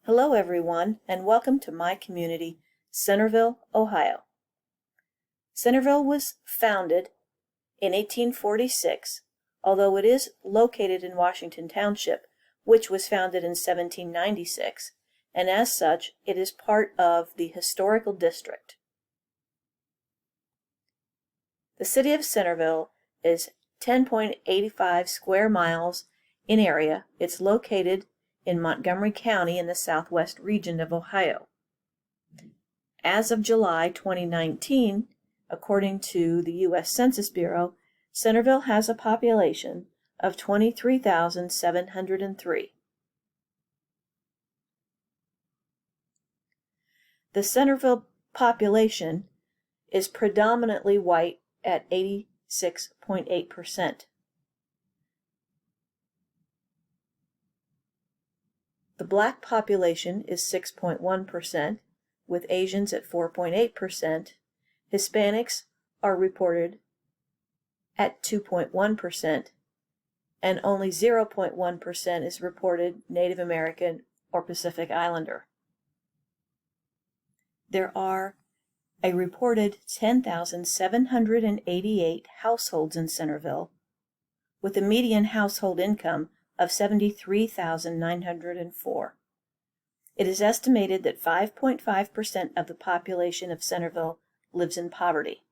Hello everyone, and welcome to my community, Centerville, Ohio. Centerville was founded in 1846, although it is located in Washington Township, which was founded in 1796, and as such, it is part of the Historical District. The city of Centerville is 10.85 square miles in area. It's located in Montgomery County in the southwest region of Ohio. As of July 2019, according to the U.S. Census Bureau, Centerville has a population of 23,703. The Centerville population is predominantly white at 86.8%. The black population is 6.1%, with Asians at 4.8%. Hispanics are reported at 2.1%, and only 0.1% is reported Native American or Pacific Islander. There are a reported 10,788 households in Centerville, with a median household income of $73,904. It is estimated that 5.5% of the population of Centerville lives in poverty.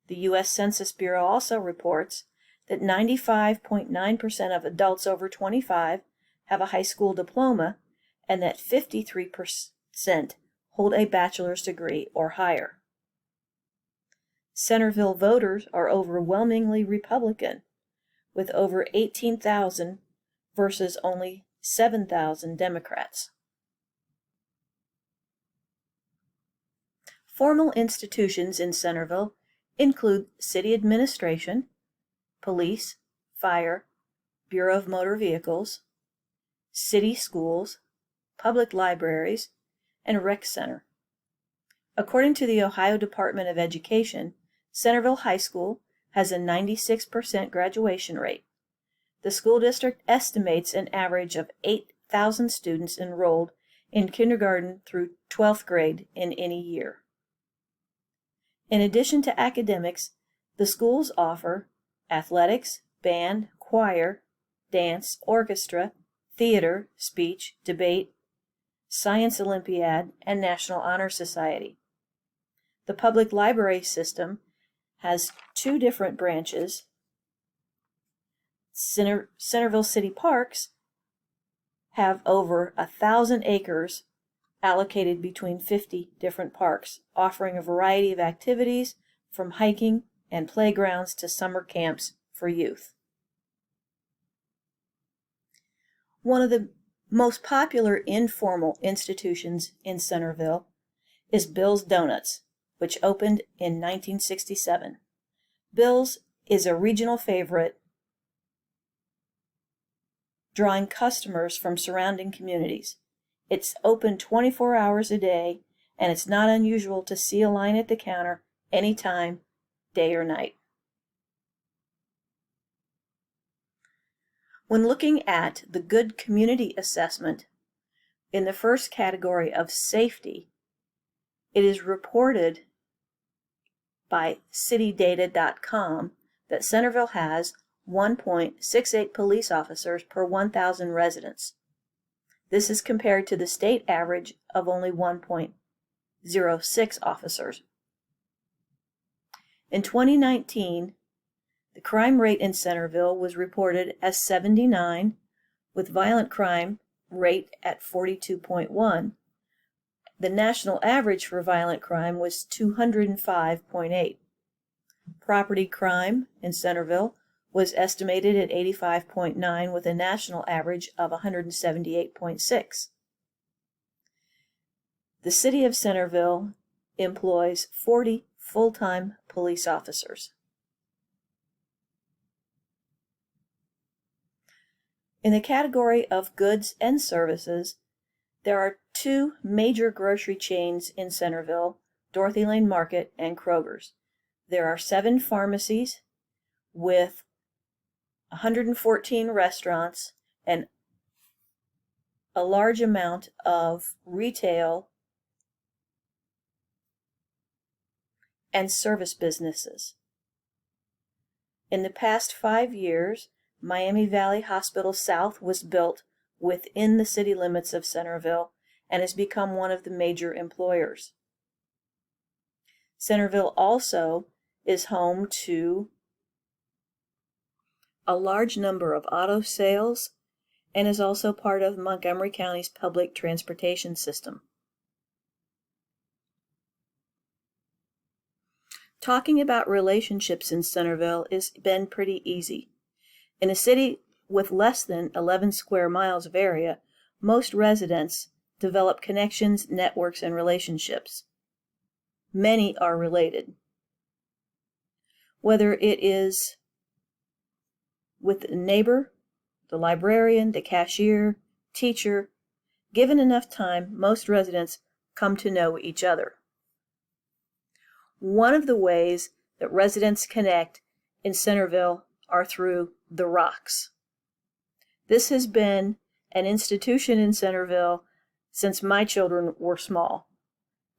The U.S. Census Bureau also reports that 95.9% of adults over 25 have a high school diploma, and that 53% hold a bachelor's degree or higher. Centerville voters are overwhelmingly Republican, with over 18,000 versus only 7,000 Democrats. Formal institutions in Centerville include city administration, police, fire, Bureau of Motor Vehicles, city schools, public libraries, and rec center. According to the Ohio Department of Education, Centerville High School has a 96% graduation rate. The school district estimates an average of 8,000 students enrolled in kindergarten through 12th grade in any year. In addition to academics, the schools offer athletics, band, choir, dance, orchestra, theater, speech, debate, science olympiad, and National Honor Society. The public library system has two different branches. Centerville City Parks have over 1,000 acres allocated between 50 different parks, offering a variety of activities from hiking and playgrounds to summer camps for youth. One of the most popular informal institutions in Centerville is Bill's Donuts, which opened in 1967. Bill's is a regional favorite, drawing customers from surrounding communities. It's open 24 hours a day, and it's not unusual to see a line at the counter anytime, day or night. When looking at the Good Community Assessment, in the first category of safety, it is reported by citydata.com that Centerville has 1.68 police officers per 1,000 residents. This is compared to the state average of only 1.06 officers. In 2019, the crime rate in Centerville was reported as 79, with violent crime rate at 42.1. The national average for violent crime was 205.8. Property crime in Centerville was estimated at 85.9, with a national average of 178.6. The city of Centerville employs 40 full-time police officers. In the category of goods and services, there are two major grocery chains in Centerville, Dorothy Lane Market and Kroger's. There are 7 pharmacies with 114 restaurants and a large amount of retail and service businesses. In the past 5 years, Miami Valley Hospital South was built within the city limits of Centerville and has become one of the major employers. Centerville also is home to a large number of auto sales and is also part of Montgomery County's public transportation system. Talking about relationships in Centerville has been pretty easy. In a city with less than 11 square miles of area, most residents develop connections, networks, and relationships. Many are related. Whether it is with the neighbor, the librarian, the cashier, teacher, given enough time, most residents come to know each other. One of the ways that residents connect in Centerville are through the Rocks. This has been an institution in Centerville since my children were small.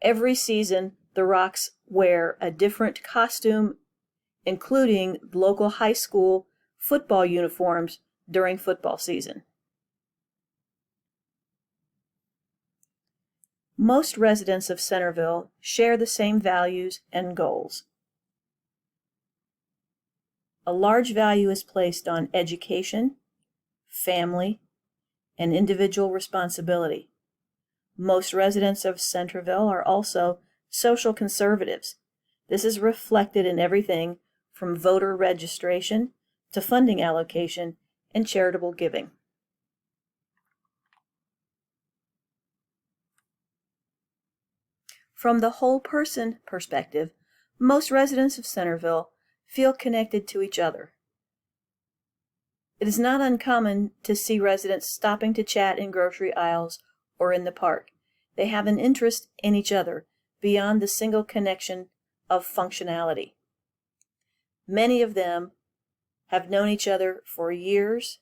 Every season, the Rocks wear a different costume, including local high school football uniforms during football season. Most residents of Centerville share the same values and goals. A large value is placed on education, family, and individual responsibility. Most residents of Centerville are also social conservatives. This is reflected in everything from voter registration to funding allocation and charitable giving. From the whole person perspective, most residents of Centerville feel connected to each other. It is not uncommon to see residents stopping to chat in grocery aisles or in the park. They have an interest in each other beyond the single connection of functionality. Many of them have known each other for years,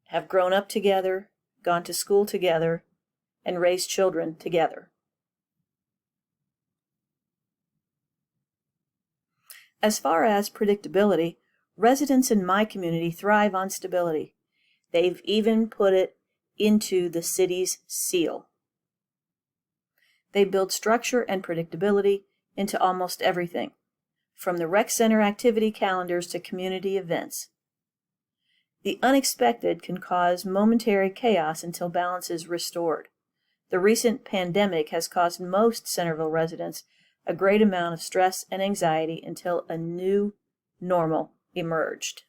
have grown up together, gone to school together, and raised children together. As far as predictability, residents in my community thrive on stability. They've even put it into the city's seal. They build structure and predictability into almost everything, from the rec center activity calendars to community events. The unexpected can cause momentary chaos until balance is restored. The recent pandemic has caused most Centerville residents a great amount of stress and anxiety until a new normal emerged.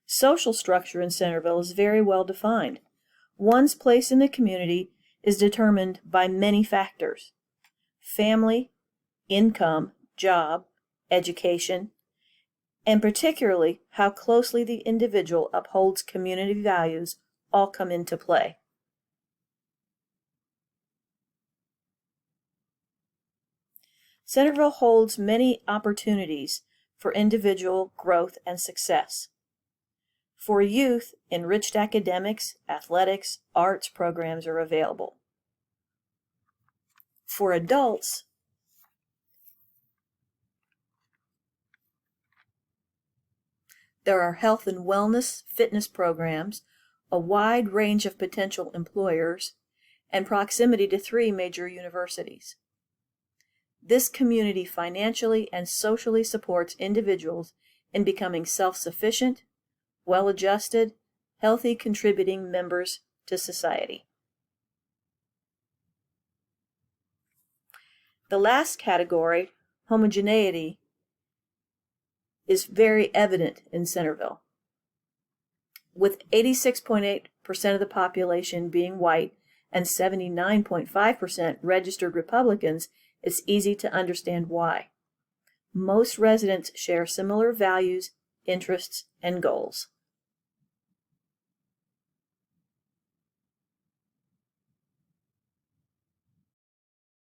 Social structure in Centerville is very well defined. One's place in the community is determined by many factors: family, income, job, education, and particularly how closely the individual upholds community values all come into play. Centerville holds many opportunities for individual growth and success. For youth, enriched academics, athletics, arts programs are available. For adults, there are health and wellness, fitness programs, a wide range of potential employers, and proximity to 3 major universities. This community financially and socially supports individuals in becoming self-sufficient, well-adjusted, healthy, contributing members to society. The last category, homogeneity, is very evident in Centerville. With 86.8% of the population being white and 79.5% registered Republicans, it's easy to understand why. Most residents share similar values, interests, and goals.